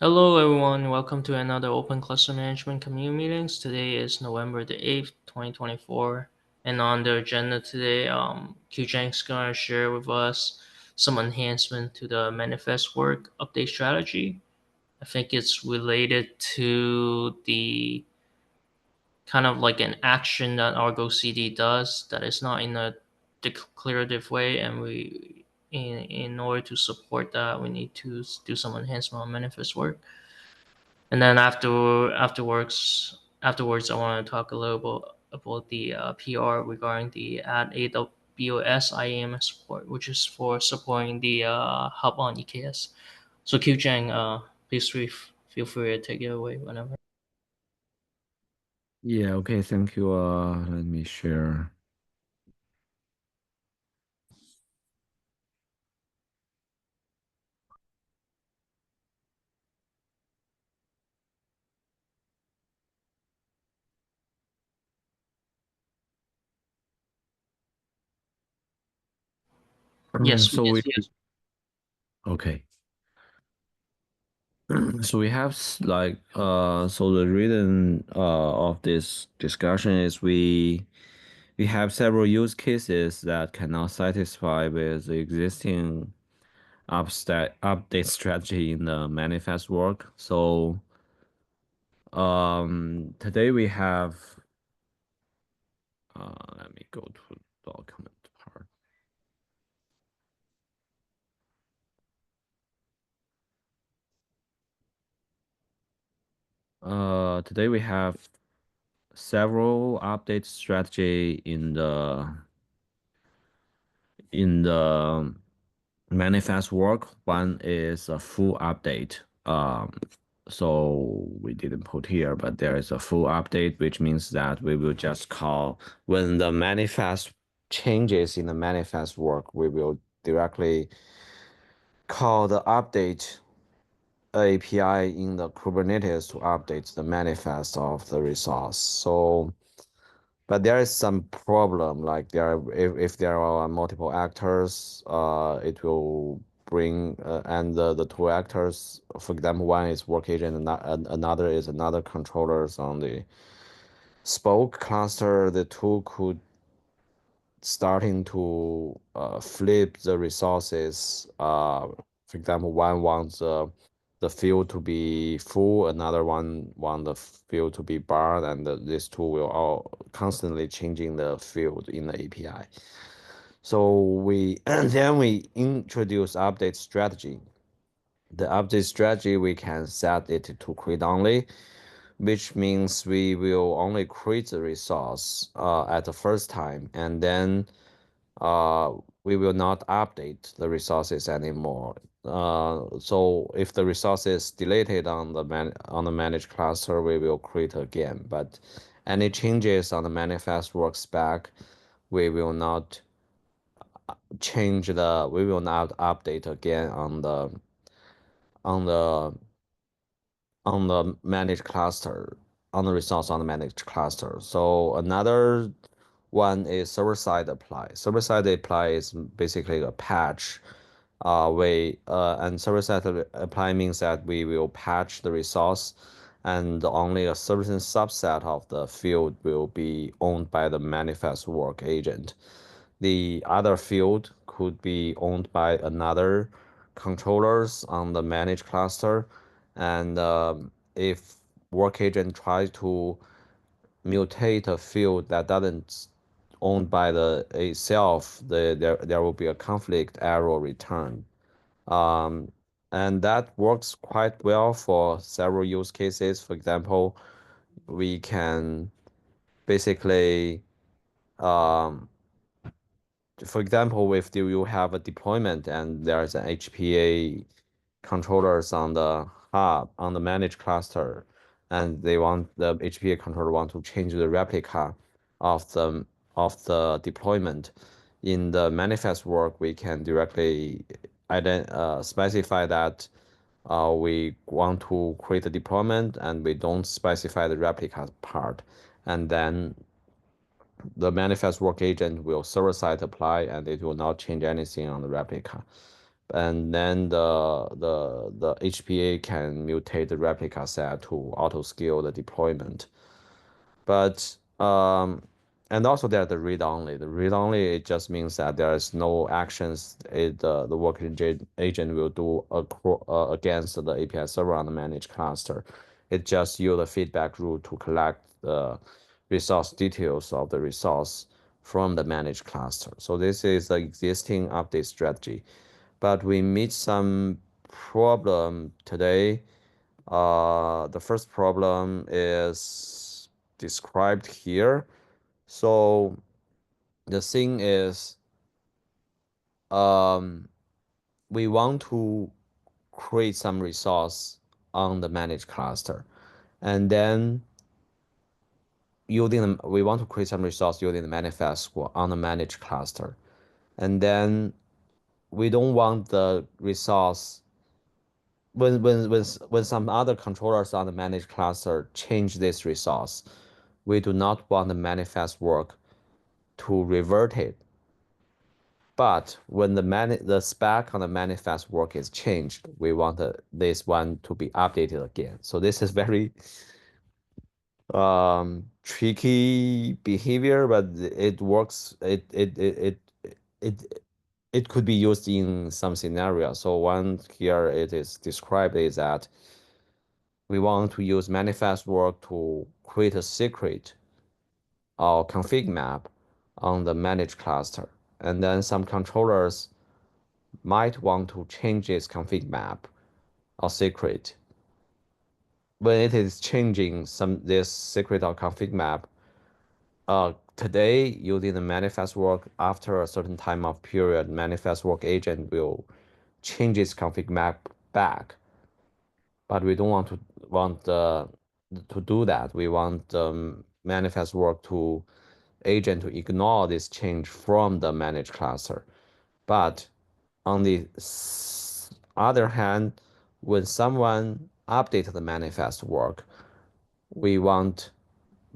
Hello everyone, welcome to another Open Cluster Management Community Meetings. Today is November the 8th, 2024, and on the agenda today, QJank's going to share with us some enhancement to the ManifestWork update strategy. I think it's related to the kind of like an action that Argo CD does that is not in a declarative way, and in order to support that, we need to do some enhancement on ManifestWork. And then afterwards, I want to talk a little bit about the PR regarding the add AWS IAM support, which is for supporting the hub on EKS. So Q Chang, please feel free to take it away whenever. Yeah, okay, thank you. Let me share. Yes, So yes, we yes. okay. So we have so the reason of this discussion is we have several use cases that cannot satisfy with the existing update strategy in the manifest work. So today we have let me go to document part. Today we have several update strategy in the manifest work. One is a full update. So we didn't put here, but there is a full update, which means that we will just call when the manifest changes in the manifest work, we will directly call the update API in the Kubernetes to update the manifest of the resource. So but there is some problem, like if there are multiple actors, it will bring and the two actors, for example, one is work agent and another is another controllers on the spoke cluster. The two could starting to flip the resources. For example, one wants the field to be full, another one want the field to be barred, and these two will all constantly changing the field in the API. So we and then we introduce update strategy. The update strategy we can set it to create only, which means we will only create the resource at the first time, and then uh, we will not update the resources anymore. So if the resource is deleted on the managed cluster, we will create again. But any changes on the manifest work spec, we will not we will not update again on the on the managed cluster, on the resource on the managed cluster. So another one is server-side apply. Server-side apply is basically a patch and server-side apply means that we will patch the resource and only a certain subset of the field will be owned by the manifest work agent. The other field could be owned by another controllers on the managed cluster. And if work agent tries to mutate a field that doesn't owned by the itself, there will be a conflict error return. Um, and that works quite well for several use cases. For example, we can basically um, for example, if you have a deployment and there's an HPA controllers on the hub on the managed cluster, and the HPA controller want to change the replica of the deployment. In the manifest work, we can directly specify that we want to create a deployment and we don't specify the replica part, and then the manifest work agent will server side apply and it will not change anything on the replica. and then the HPA can mutate the replica set to auto scale the deployment. But and also there's the read only. The read only it just means that there is no actions the working agent will do against the API server on the managed cluster. It just use the feedback rule to collect the resource details of the resource from the managed cluster. So this is the existing update strategy. But we meet some problem today. The first problem is described here. So the thing is, um, we want to create some resource on the managed cluster, and then we want to create some resource using the manifest on the managed cluster, and then we don't want the resource when some other controllers on the managed cluster change this resource, we do not want the manifest work to revert it. But when the spec on the manifest work is changed, we want this one to be updated again. So this is very tricky behavior, but it works. It it could be used in some scenarios. So one here it is described is that we want to use manifest work to create a secret or config map on the managed cluster. And then some controllers might want to change its config map or secret. When it is changing this secret or config map, today using the manifest work after a certain time of period, manifest work agent will change its config map back. But we don't want to do that. We want manifest work to agent to ignore this change from the managed cluster. But on the other hand, when someone updates the manifest work, we want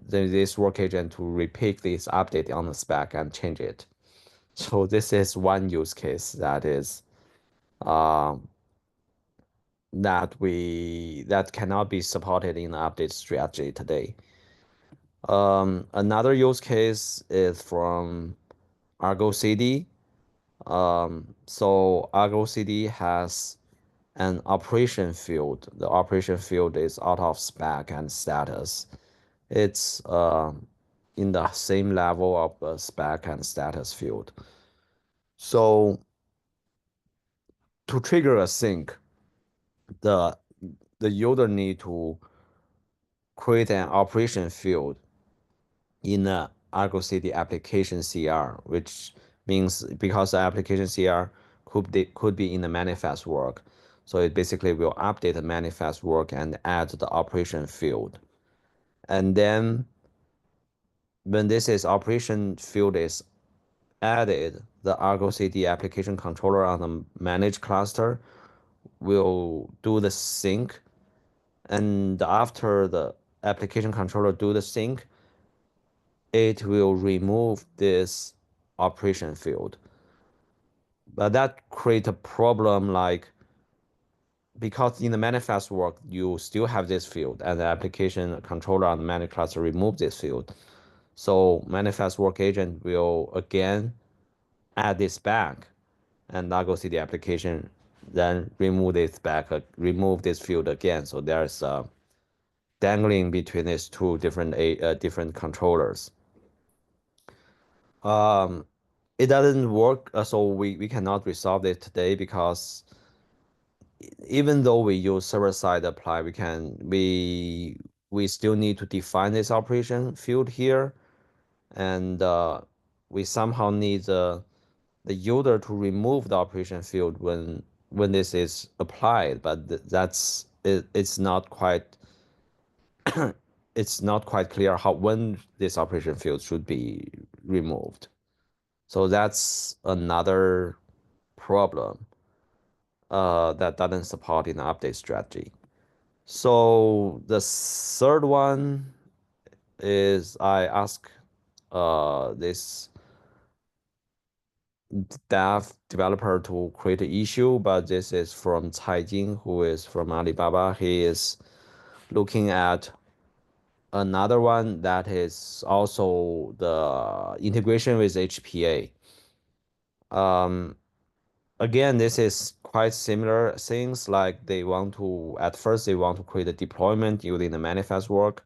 this work agent to repeat this update on the spec and change it. So this is one use case that is um, that cannot be supported in the update strategy today. Another use case is from Argo CD. So Argo CD has an operation field. The operation field is out of spec and status. It's in the same level of the spec and status field. So to trigger a sync, the the user need to create an operation field in the Argo CD application CR, which means because the application CR could be in the manifest work. So it basically will update the manifest work and add the operation field. And then when this is operation field is added, the Argo CD application controller on the managed cluster will do the sync. And after the application controller do the sync, it will remove this operation field. But that create a problem like because in the manifest work, you still have this field and the application controller on the managed cluster remove this field. So manifest work agent will again add this back and now go see the application, then remove this back, remove this field again. So there's dangling between these two different controllers. Um, it doesn't work, so we cannot resolve it today because even though we use server-side apply, we still need to define this operation field here, and we somehow need the user to remove the operation field when this is applied, but that's it's not quite it's not quite clear how when this operation field should be removed. So that's another problem that doesn't support in the update strategy. So the third one is I ask this dev developer to create an issue, but this is from Cai Jing, who is from Alibaba. He is looking at another one that is also the integration with HPA. Um, Again, this is quite similar things like they want to, at first, they want to create a deployment using the manifest work,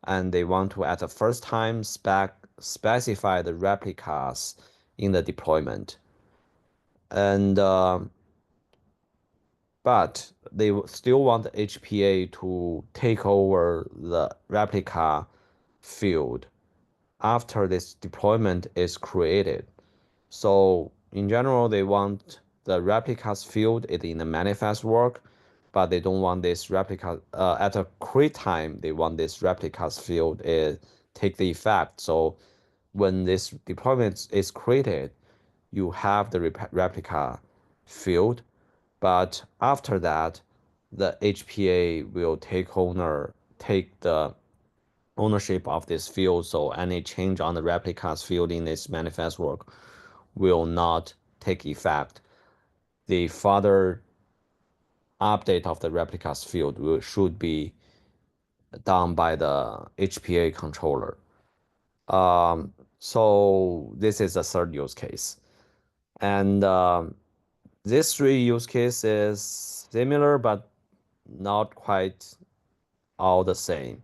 and they want to, at the first time, specify the replicas in the deployment. And but they still want the HPA to take over the replica field after this deployment is created. So in general, they want the replicas field it in the manifest work, but they don't want this replica at a create time. They want this replicas field take the effect. So when this deployment is created, you have the replica field, but after that, the HPA will take the ownership of this field. So any change on the replicas field in this manifest work will not take effect. The further update of the replicas field should be done by the HPA controller. So this is the third use case. And these three use cases similar, but not quite all the same.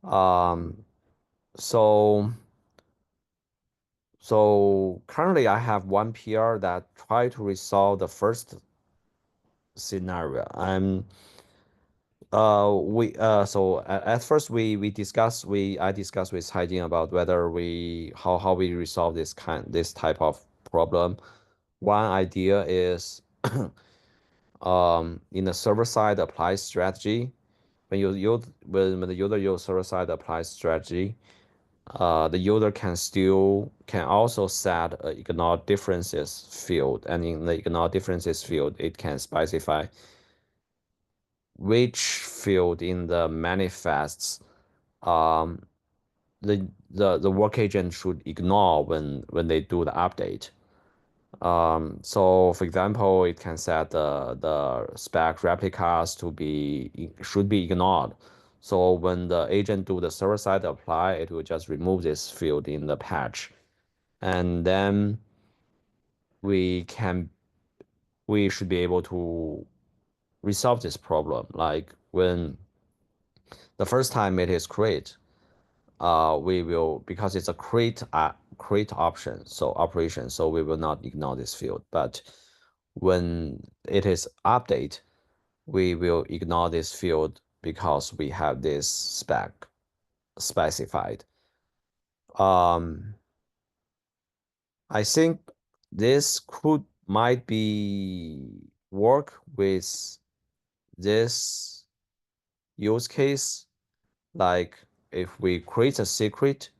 Um, so so currently I have one PR that try to resolve the first scenario. At first we discussed we I discussed with Haijin about whether we how we resolve this type of problem. One idea is in the server side apply strategy. When the user use server side apply strategy, the user can also set a ignore differences field, and in the ignore differences field, it can specify which field in the manifests um, the work agent should ignore when they do the update. So for example, it can set the spec replicas should be ignored. So when the agent do the server side apply, it will just remove this field in the patch, and then we can we should be able to resolve this problem. Like when the first time it is create, we will, because it's a create option, so operation, so we will not ignore this field. But when it is update, we will ignore this field because we have this specified. Um, I think this might be work with this use case. Like if we create a secret,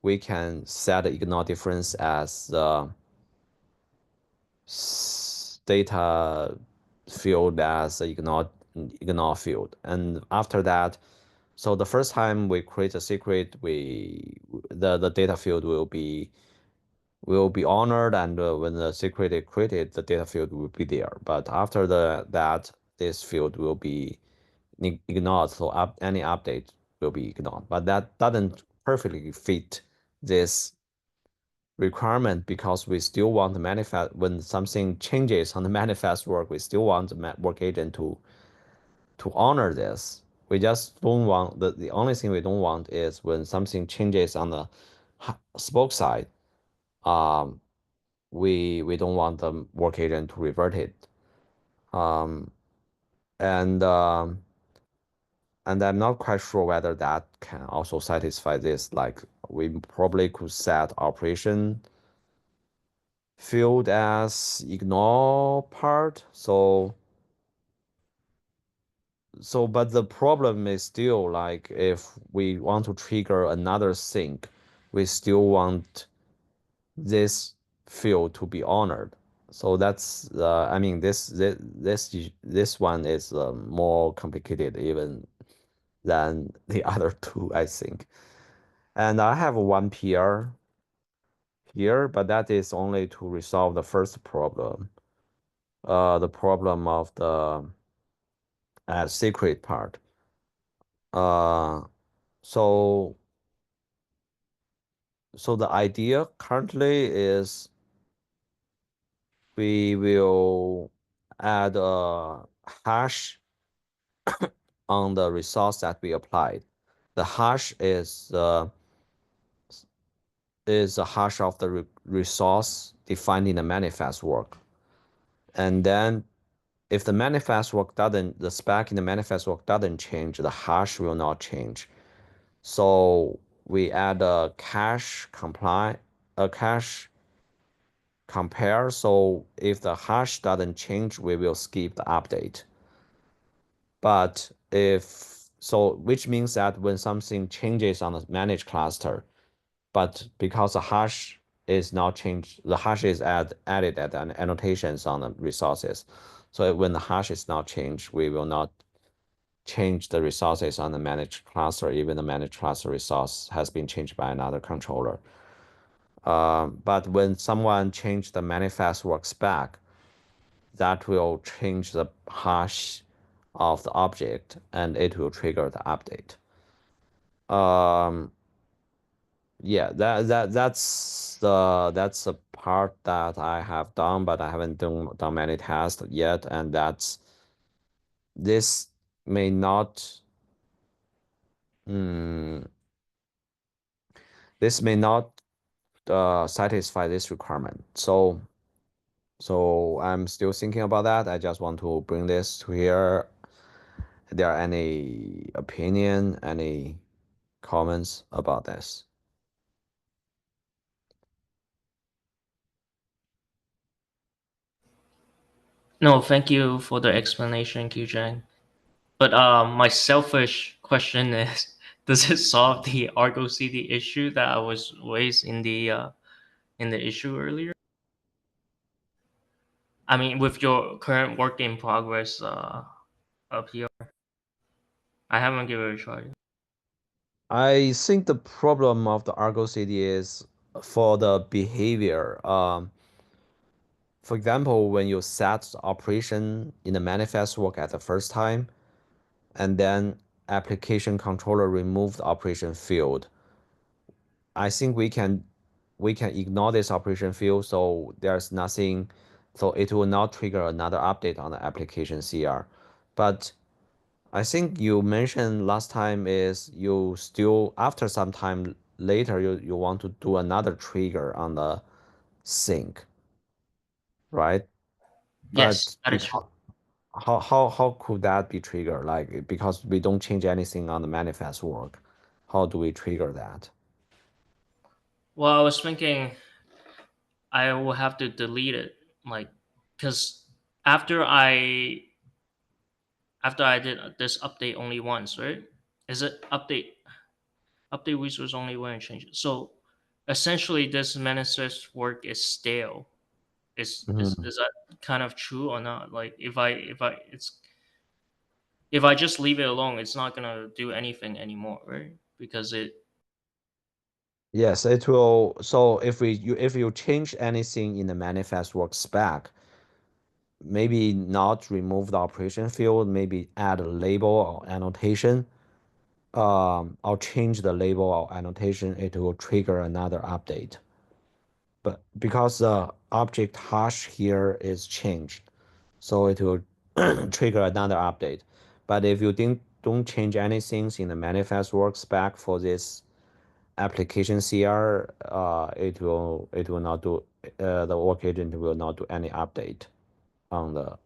we can set the ignore difference as the data field as ignore field. And after that, so the first time we create a secret, the data field will be honored, and when the secret is created, the data field will be there. But after that, this field will be ignored, so any update will be ignored. But that doesn't perfectly fit this requirement because we still want the manifest when something changes on the manifest work, we still want the work agent to honor this. We just don't want the only thing we don't want is when something changes on the spoke side, um, we don't want the work agent to revert it. Um, and and I'm not quite sure whether that can also satisfy this. Like we probably could set operation field as ignore part. But the problem is still like if we want to trigger another sync, we still want this field to be honored. So that's I mean this one is more complicated even than the other two, I think. And I have one PR here, but that is only to resolve the first problem, the problem of the secret part. Uh, so so the idea currently is we will add a hash on the resource that we applied. The hash is a hash of the resource defined in the manifest work. And then if the manifest work doesn't, the spec in the manifest work doesn't change, the hash will not change. So we add a cache compare. So if the hash doesn't change, we will skip the update. But if so, which means that when something changes on the managed cluster, but because the hash is not changed, the hash is added as an annotations on the resources. So when the hash is not changed, we will not change the resources on the managed cluster, even the managed cluster resource has been changed by another controller. But when someone change the manifest work spec, that will change the hash of the object and it will trigger the update. Um, yeah, that's the part that I have done, but I haven't done many tests yet, and this may not mm, this may not satisfy this requirement. So I'm still thinking about that. I just want to bring this to here. Are there any opinion, any comments about this? No, thank you for the explanation, Qjang. But my selfish question is, does it solve the Argo CD issue that I was raised in the issue earlier? I mean, with your current work in progress up here, I haven't given it a try. I think the problem of the Argo CD is for the behavior. For example, when you set the operation in the manifest work at the first time, and then application controller remove the operation field, I think we can ignore this operation field, so there's nothing, so it will not trigger another update on the application CR. But I think you mentioned last time is you still after some time later you want to do another trigger on the sync, right? Yes, But that is true. because how could that be triggered? Like because we don't change anything on the manifest work, how do we trigger that? Well, I was thinking I will have to delete it, like, because after I after I did this update only once, right? Is it update resource only when it changes? So essentially, this manifest work is stale. Mhm. Is that kind of true or not? Like, if I just leave it alone, it's not gonna do anything anymore, right? Because it Yes, it will. So if you change anything in the manifest work spec, maybe not remove the operation field, maybe add a label or annotation, or change the label or annotation, it will trigger another update. But because the object hash here is changed, so it will trigger another update. But if you didn't don't change anything in the manifest work spec for this application CR, it will not do the work agent will not do any update on the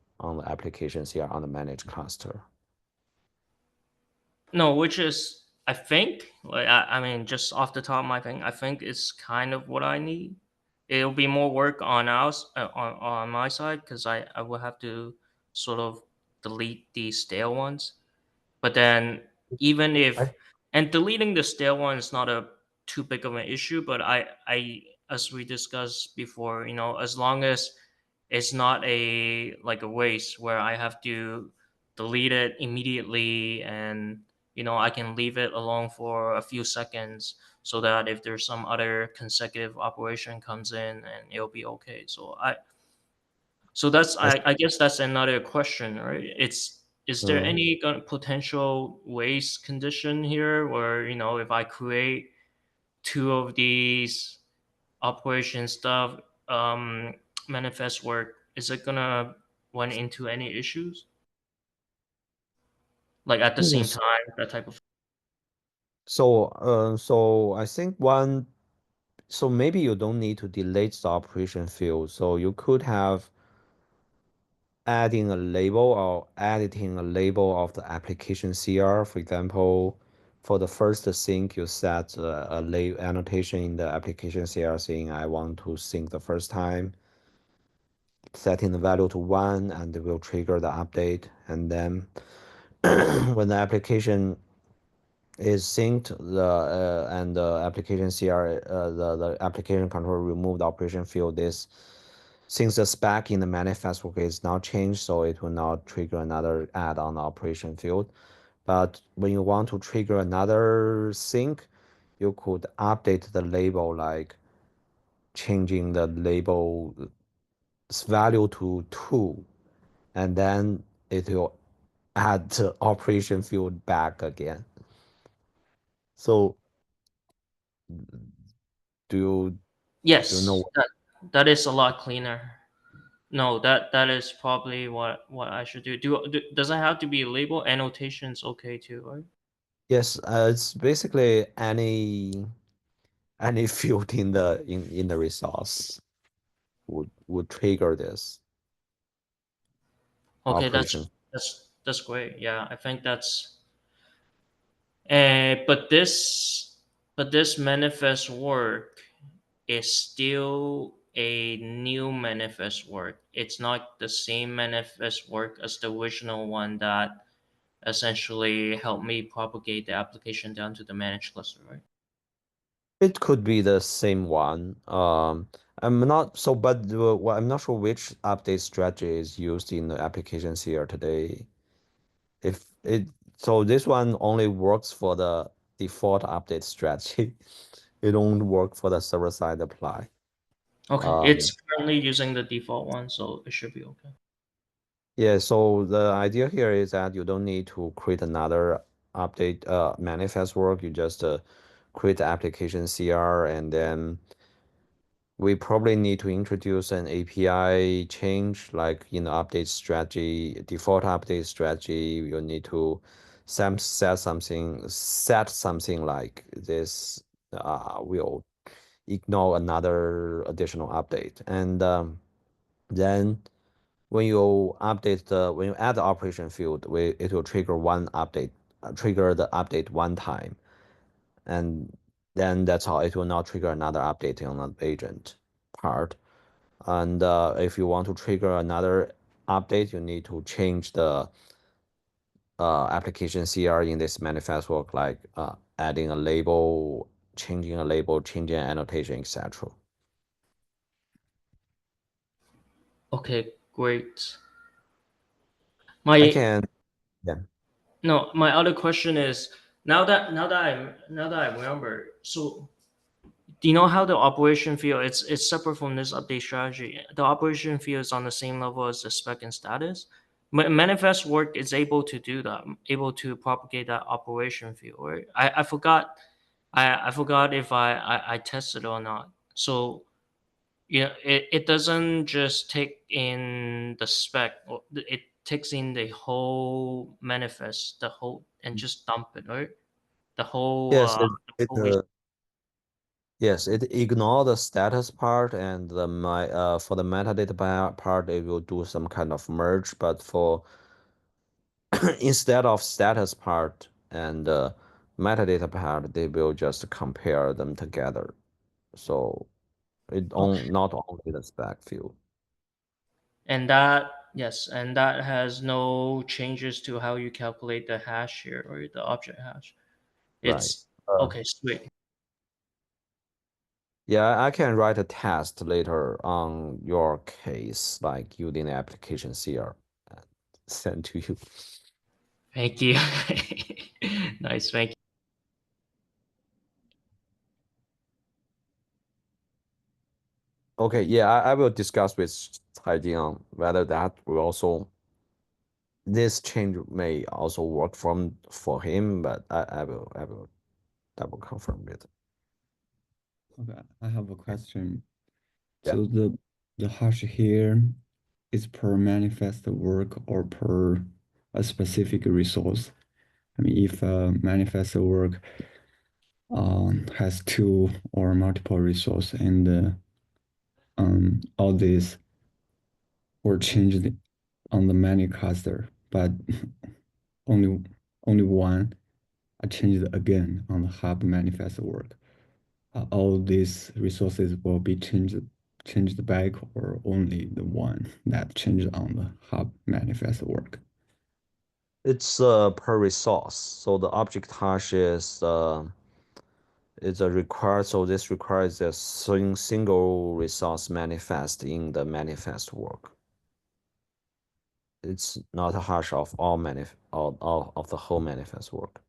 application CR on the managed cluster. no, which is I think like I mean just off the top of my thing, I think it's kind of what I need. It'll be more work on us on my side because I will have to sort of delete the stale ones. But then even I if and deleting the stale one is not a too big of an issue, but I as we discussed before, as long as it's not a like a waste where I have to delete it immediately and I can leave it alone for a few seconds so that if there's some other consecutive operation comes in and it'll be okay. So that's Yes. I guess that's another question, right? Is there Mm. any potential waste condition here where, if I create two of these operation stuff, um, manifest work, is it gonna run into any issues? Like at the same Yes. time, that type of. So I think so maybe you don't need to delete the operation field. So you could have adding a label or editing a label of the application CR. For example, for the first sync, you set a label annotation in the application CR saying I want to sync the first time, setting the value to 1, and it will trigger the update. And then when the application is synced, and the application CR, the application controller remove the operation field. This since the spec in the manifest work is not changed, so it will not trigger another add on the operation field. But when you want to trigger another sync, you could update the label, like changing the label's value to 2, and then it will add the operation field back again. So do you do you know? Yes, that is a lot cleaner. No, that is probably what I should do. Does it have to be label annotations okay too, right? Yes, it's basically any field in the resource would trigger this Okay, operation. that's great. Yeah, I think that's. But this manifest work is still a new manifest work. It's not the same manifest work as the original one that essentially helped me propagate the application down to the managed cluster, right? It could be the same one. I'm not so, but well, I'm not sure which update strategy is used in the applications here today. If it so, this one only works for the default update strategy. It don't work for the server side apply. Okay, it's Um, currently using the default one, so it should be okay. Yeah, so the idea here is that you don't need to create another update manifest work. You just create the application CR, and then we probably need to introduce an API change, like in the update strategy, default update strategy. You need to set something like this. Will ignore another additional update, and then when you add the operation field, it will trigger one update, trigger the update one time, and then that's how it will not trigger another update on the agent part. And if you want to trigger another update, you need to change the application CR in this manifest work, like adding a label, changing an annotation, etc. Okay, great. I My can, yeah. No, my other question is, now that I remember. So do you know how the operation field? It's separate from this update strategy. The operation field is on the same level as the spec and status. Manifest work is able to do that, able to propagate that operation field. Right? I forgot. I forgot if I tested or not. So yeah, it doesn't just take in the spec. It takes in the whole manifest, the whole, and just dump it, right? The whole Yes, the whole res- yes, it ignore the status part, and for the metadata part, it will do some kind of merge. But for instead of status part and metadata part, they will just compare them together. So okay. not only the spec field. And that, yes, and that has no changes to how you calculate the hash here or the object hash. Right. It's okay, sweet. Yeah, I can write a test later on your case, like using the application CR and send to you. Thank you. Nice, thank you. Okay, yeah, I will discuss with Haidian whether that will also this change may also work for him, but I will double confirm it. Okay, I have a question. Yeah. So the hash here is per manifest work or per a specific resource. I mean, if a manifest work has two or multiple resource and all these were changed on the many cluster, but only only one I changed again on the hub manifest work. All these resources will be changed back or only the one that changed on the hub manifest work. It's per resource. So the object hash is a required. So this requires a single resource manifest in the manifest work. It's not a hash of all of the whole manifest work.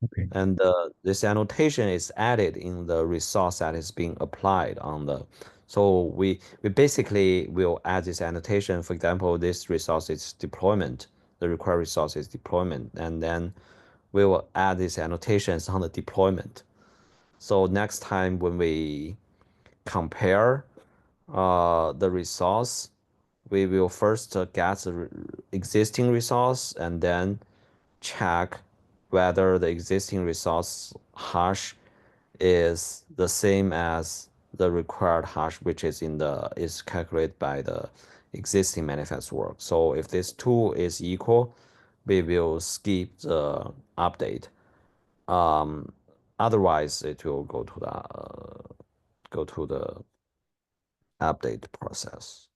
Okay. And this annotation is added in the resource that is being applied on the. So we basically will add this annotation. For example, this resource is deployment. The required resource is deployment, and then we will add these annotations on the deployment. So next time when we compare the resource, we will first get the existing resource and then check whether the existing resource hash is the same as the required hash, which is calculated by the existing manifest work. So if this two is equal, we will skip the update. Um, Otherwise, it will go to the update process.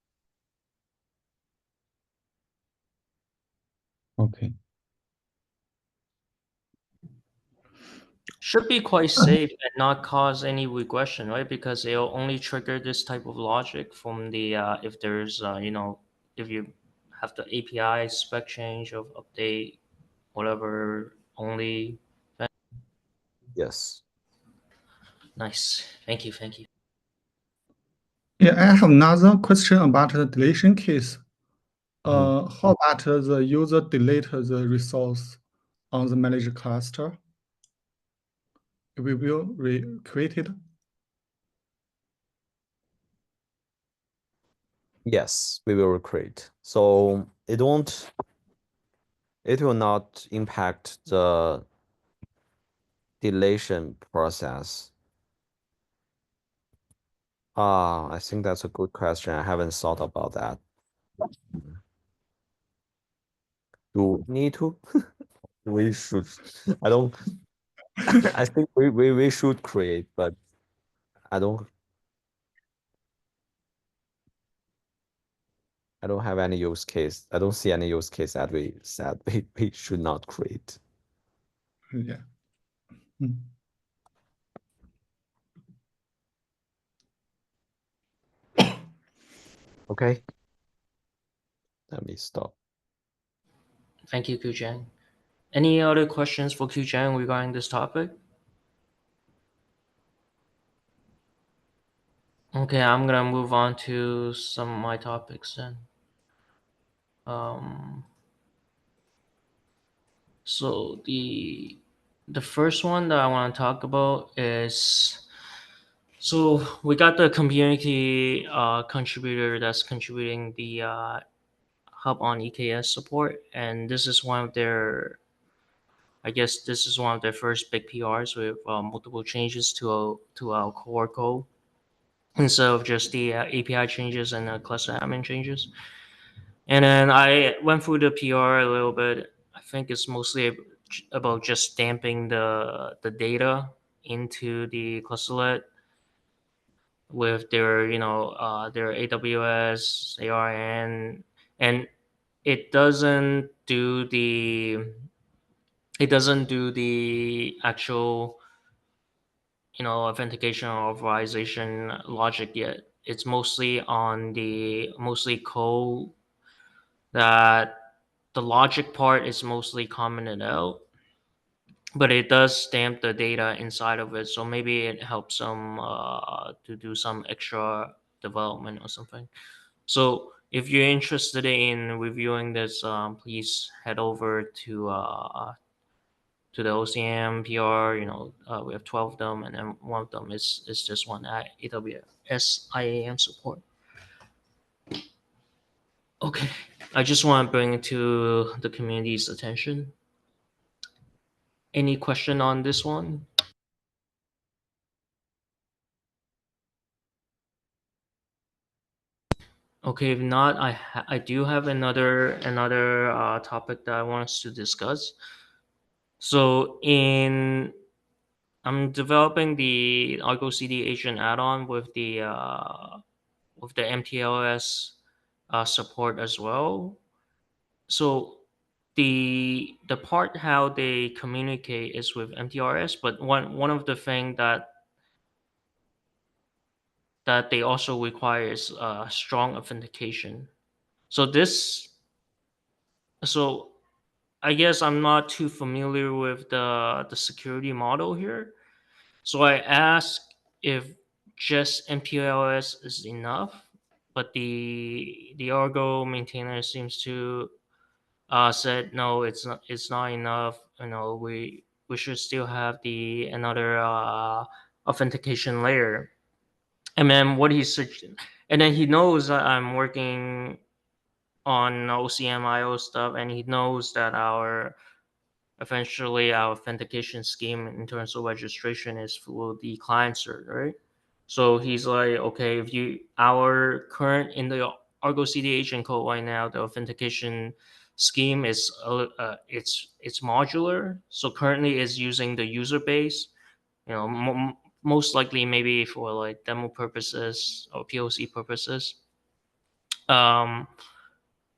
Okay. Should be quite safe and not cause any regression, right? Because it'll only trigger this type of logic from the if there's if you have the API spec change of update whatever only. Yes. Nice, thank you, thank you. Yeah, I have another question about the deletion case. Mhm. How about the user delete the resource on the managed cluster? We will recreate it. Yes, we will recreate. So it will not impact the deletion process. I think that's a good question. I haven't thought about that. Do we need to? We should. I don't. I think we should create, but I don't. I don't have any use case. I don't see any use case that we said we should not create. Yeah. Mm. Okay. Let me stop. Thank you, Kuchang. Any other questions for Kuchang regarding this topic? Okay, I'm gonna move on to some of my topics then. Um, so the first one that I want to talk about is so we got the community contributor that's contributing the hub on EKS support, and this is one of their I guess this is one of their first big PRs with multiple changes to our core code instead of just the API changes and cluster admin changes. And then I went through the PR a little bit. I think it's mostly about just stamping the data into the clusterlet with their their AWS ARN, and it doesn't do the it doesn't do the actual authentication or authorization logic yet. It's mostly on the mostly code that the logic part is mostly commented out, but it does stamp the data inside of it. So maybe it helps them to do some extra development or something. So if you're interested in reviewing this, please head over to the OCM PR. We have 12 of them, and then one of them is just one at AWS IAM support. Okay, I just want to bring it to the community's attention. Any question on this one? Okay, if not, I do have another topic that I want us to discuss. So I'm developing the Argo CD agent add-on with the MTLS support as well. So the part how they communicate is with MTRS, but one of the thing that they also require is strong authentication. So so I guess I'm not too familiar with the security model here. So I asked if just MPLS is enough, but the Argo maintainer seems to said no, it's not enough. We should still have the another authentication layer. And then and then he knows that I'm working on OCMIO stuff, and he knows that eventually our authentication scheme in terms of registration is for the client cert, right? So he's like, okay, if you our current in the Argo CD agent code right now, the authentication scheme is it's modular. So currently is using the user base, most likely maybe for like demo purposes or POC purposes. Um,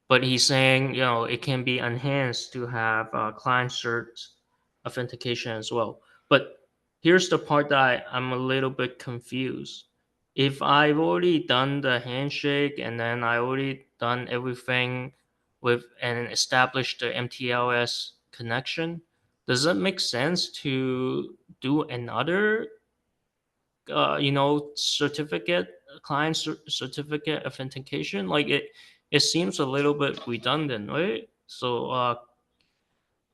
but he's saying it can be enhanced to have client cert authentication as well. But here's the part that I'm a little bit confused. If I've already done the handshake and then I already done everything with and established the MTLS connection, does it make sense to do another certificate certificate authentication? Like it seems a little bit redundant, right? So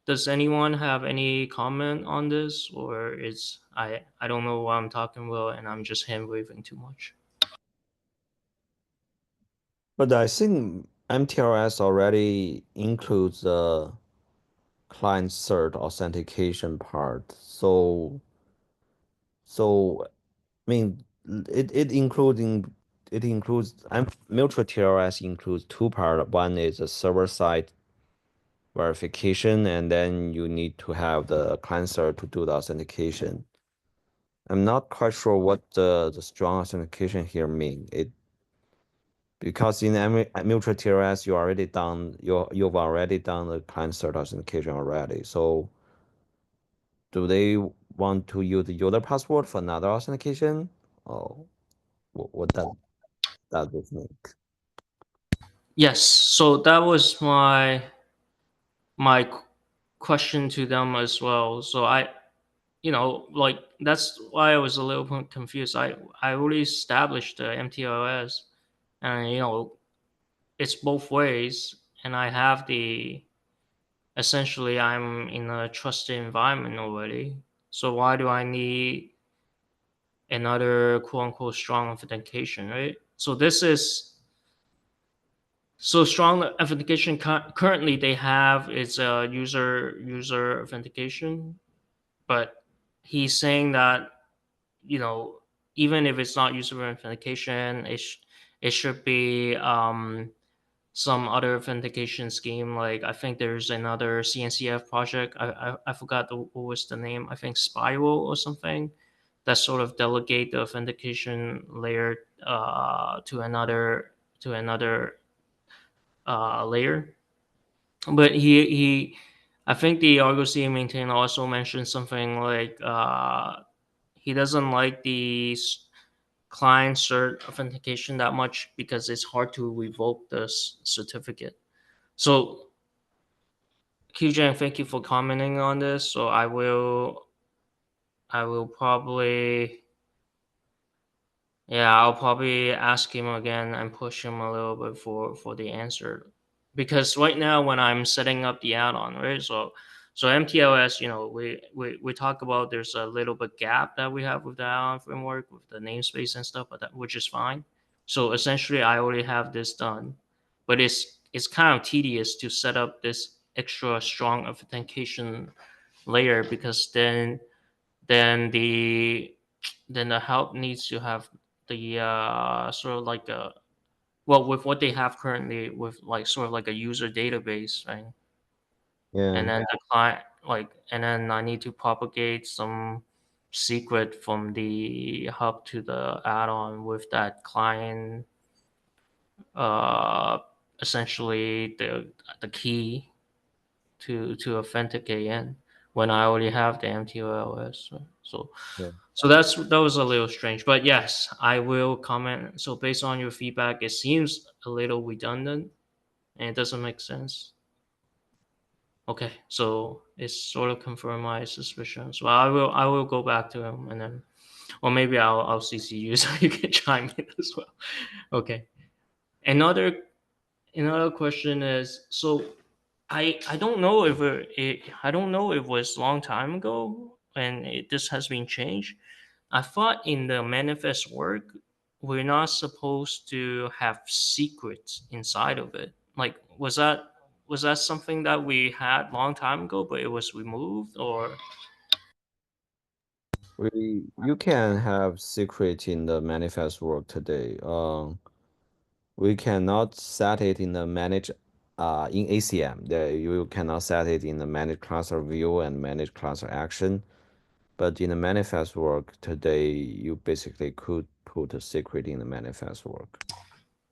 does anyone have any comment on this, or is I don't know what I'm talking about and I'm just hand waving too much? But I think MTLS already includes the client cert authentication part. So I mean it includes mutual TLS includes two parts. One is a server side verification, and then you need to have the client cert to do the authentication. I'm not quite sure what the strong authentication here mean. Because in mutual TLS you've already done the client cert authentication already. So do they want to use the user password for another authentication? Oh, what that would mean? Yes, so that was my question to them as well. So like that's why I was a little bit confused. I already established the MTLS, and it's both ways, and I have the essentially I'm in a trusted environment already. So why do I need another quote unquote strong authentication, right? So this is so strong authentication currently they have is a user authentication, but he's saying that you know even if it's not user authentication, it should be some other authentication scheme. Like I think there's another CNCF project. I forgot what was the name. I think Spiral or something that sort of delegate the authentication layer to another layer. But I think the Argo C maintainer also mentioned something like he doesn't like the client cert authentication that much because it's hard to revoke the certificate. So Qjang, thank you for commenting on this. So I will probably, yeah, I'll probably ask him again and push him a little bit for the answer, because right now when I'm setting up the add-on, right? So MTLS, we talk about there's a little bit gap that we have with the add-on framework with the namespace and stuff, but which is fine. So essentially, I already have this done, but it's kind of tedious to set up this extra strong authentication layer, because then the then the help needs to have the sort of like a, well, with what they have currently with like sort of like a user database, right? And Yeah. then the client, like, and then I need to propagate some secret from the hub to the add-on with that client, uh essentially the key to authenticate in, when I already have the MTLS. Yeah. So that was a little strange, but yes, I will comment. So based on your feedback, it seems a little redundant and it doesn't make sense. Okay, so it's sort of confirmed my suspicion. So I will go back to him, and then, or maybe I'll CC you so you can chime in as well. Okay. Another question is, so I don't know if I don't know if it was a long time ago and this has been changed. I thought in the manifest work, we're not supposed to have secrets inside of it. Like, was that something that we had long time ago, but it was removed, or? You can have secret in the manifest work today. We cannot set it in the manage in ACM. You cannot set it in the manage cluster view and manage cluster action. But in the manifest work today, you basically could put a secret in the manifest work.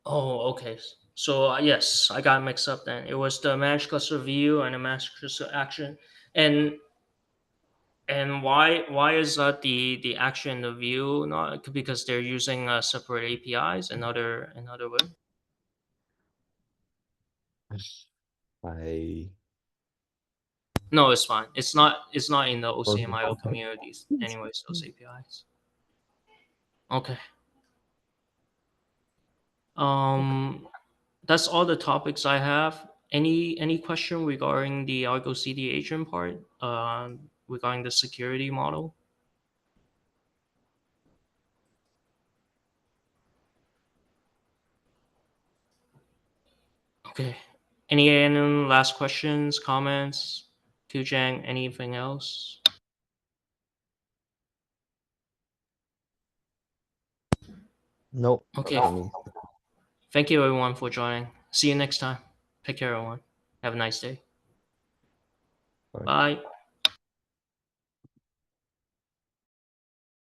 Oh, okay. So yes, I got mixed up then. It was the managed cluster view and the managed cluster action, and why is that the action and the view not, because they're using separate APIs? Another way. I No, it's fine. It's not in the OCMIO communities anyways, those APIs. Okay. Um, that's all the topics I have. Any question regarding the Argo CD agent part? Regarding the security model? Okay. Any last questions, comments? Kujang, anything else? Nope, Okay. not for me. Thank you everyone for joining. See you next time. Take care, everyone. Have a nice day. Bye. Bye.